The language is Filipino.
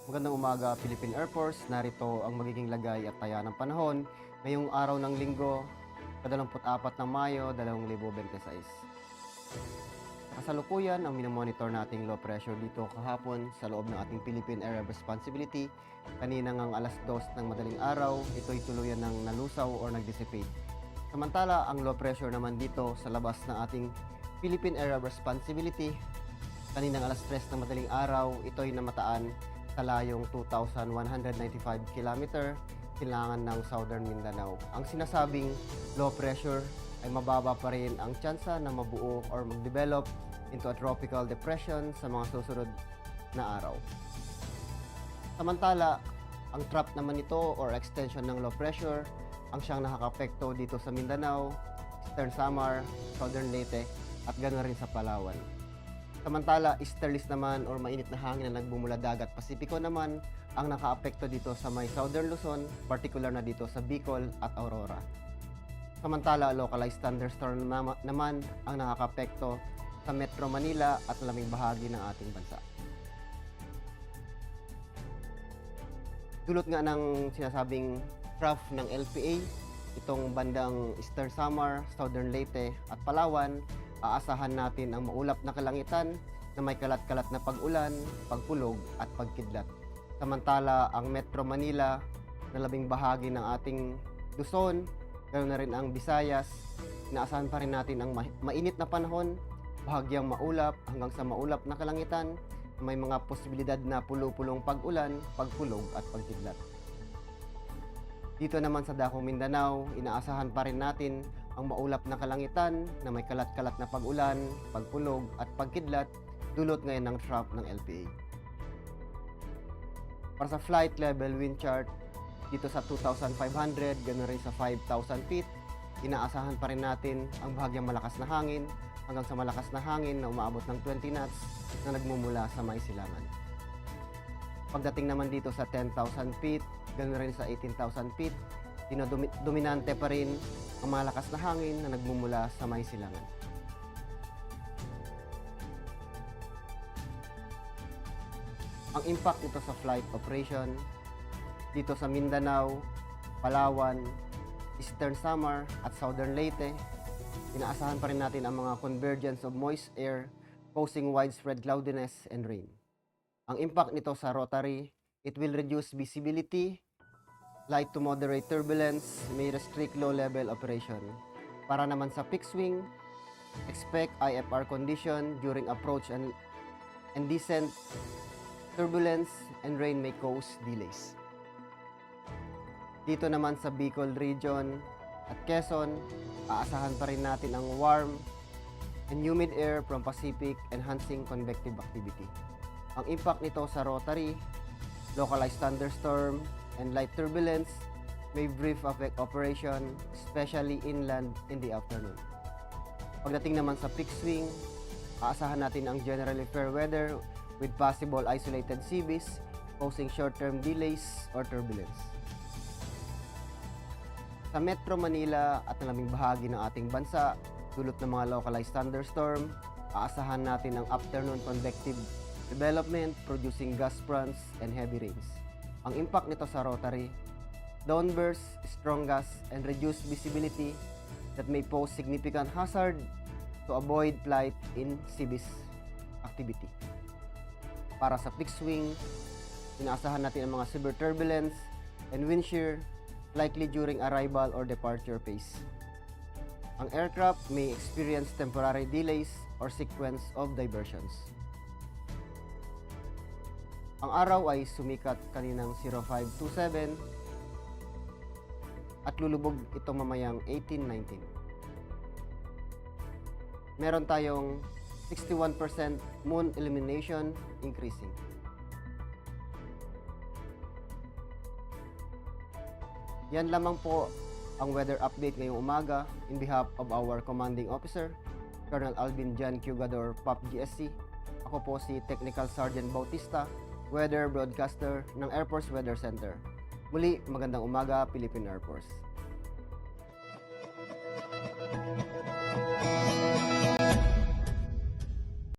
Magandang umaga, Philippine Air Force. Narito ang magiging lagay at taya ng panahon ngayong araw ng Linggo, 24 ng Mayo, 2026. Sa kasalukuyan, ang minomonitor nating low pressure dito kahapon sa loob ng ating Philippine Area of Responsibility. Kanina ngang alas 2 ng madaling araw, ito'y tuluyan ng nalusaw or nag-dissipate. Samantala, ang low pressure naman dito sa labas ng ating Philippine Area of Responsibility, kaninang alas 3 ng madaling araw, ito'y namataan sa layong 2,195 km kailangan ng Southern Mindanao. Ang sinasabing low pressure ay mababa pa rin ang tsansa na mabuo or mag-develop into a tropical depression sa mga susunod na araw. Samantala, ang trap naman ito or extension ng low pressure ang siyang nakakapekto dito sa Mindanao, Eastern Samar, Southern Leyte at ganoon rin sa Palawan. Samantala, easterlies naman or mainit na hangin na nagbumula dagat Pasipiko naman ang nakaapekto dito sa may Southern Luzon, particular na dito sa Bicol at Aurora. Samantala, localized thunderstorm naman ang nakakapekto sa Metro Manila at laming bahagi ng ating bansa. Dulot nga ng sinasabing trough ng LPA, itong bandang Eastern Samar, Southern Leyte at Palawan, aasahan natin ang maulap na kalangitan na may kalat-kalat na pag-ulan, pagpulog at pagkidlat. Samantala, ang Metro Manila na labing bahagi ng ating Luzon, ganoon na rin ang Visayas, inaasahan pa rin natin ang mainit na panahon, bahagyang maulap hanggang sa maulap na kalangitan, may mga posibilidad na pulo-pulong pag-ulan, pagpulog at pagkidlat. Dito naman sa Dakong Mindanao, inaasahan pa rin natin ang maulap na kalangitan na may kalat-kalat na pag-ulan, pagpulog at pagkidlat dulot ngayon ng trough ng LPA. Para sa flight level wind chart, dito sa 2,500, ganoon rin sa 5,000 feet, inaasahan pa rin natin ang bahagyang malakas na hangin hanggang sa malakas na hangin na umaabot ng 20 knots na nagmumula sa may silangan. Pagdating naman dito sa 10,000 feet, ganoon rin sa 18,000 feet, dominante pa rin ang malakas na hangin na nagmumula sa may silangan. Ang impact nito sa flight operation dito sa Mindanao, Palawan, Eastern Samar at Southern Leyte, inaasahan pa rin natin ang mga convergence of moist air causing widespread cloudiness and rain. Ang impact nito sa rotary, it will reduce visibility, light to moderate turbulence, may restrict low-level operation. Para naman sa fixed wing, expect IFR condition during approach and descent. Turbulence and rain may cause delays. Dito naman sa Bicol region at Quezon, aasahan pa rin natin ang warm and humid air from Pacific enhancing convective activity. Ang impact nito sa rotary, localized thunderstorm and light turbulence may brief affect operation, especially inland in the afternoon. Pagdating naman sa fixed wing, aasahan natin ang generally fair weather with possible isolated sea breeze causing short-term delays or turbulence. Sa Metro Manila at laming bahagi ng ating bansa, dulot ng mga localized thunderstorm, aasahan natin ang afternoon convective development producing gust fronts and heavy rains. Ang impact nito sa rotary, downbursts, strong gusts, and reduced visibility that may pose significant hazard to avoid flight in sea breeze activity. Para sa fixed wing, inaasahan natin ang mga severe turbulence and wind shear likely during arrival or departure phase. Ang aircraft may experience temporary delays or sequence of diversions. Ang araw ay sumikat kaninang 0527 at lulubog ito mamayang 1819. Meron tayong 61% moon illumination increasing. Yan lamang po ang weather update ngayong umaga in behalf of our commanding officer, Colonel Alvin John Cugador, PAP GSC. Ako po si Technical Sergeant Bautista, Weather Broadcaster ng Air Force Weather Center. Muli, magandang umaga, Philippine Air Force.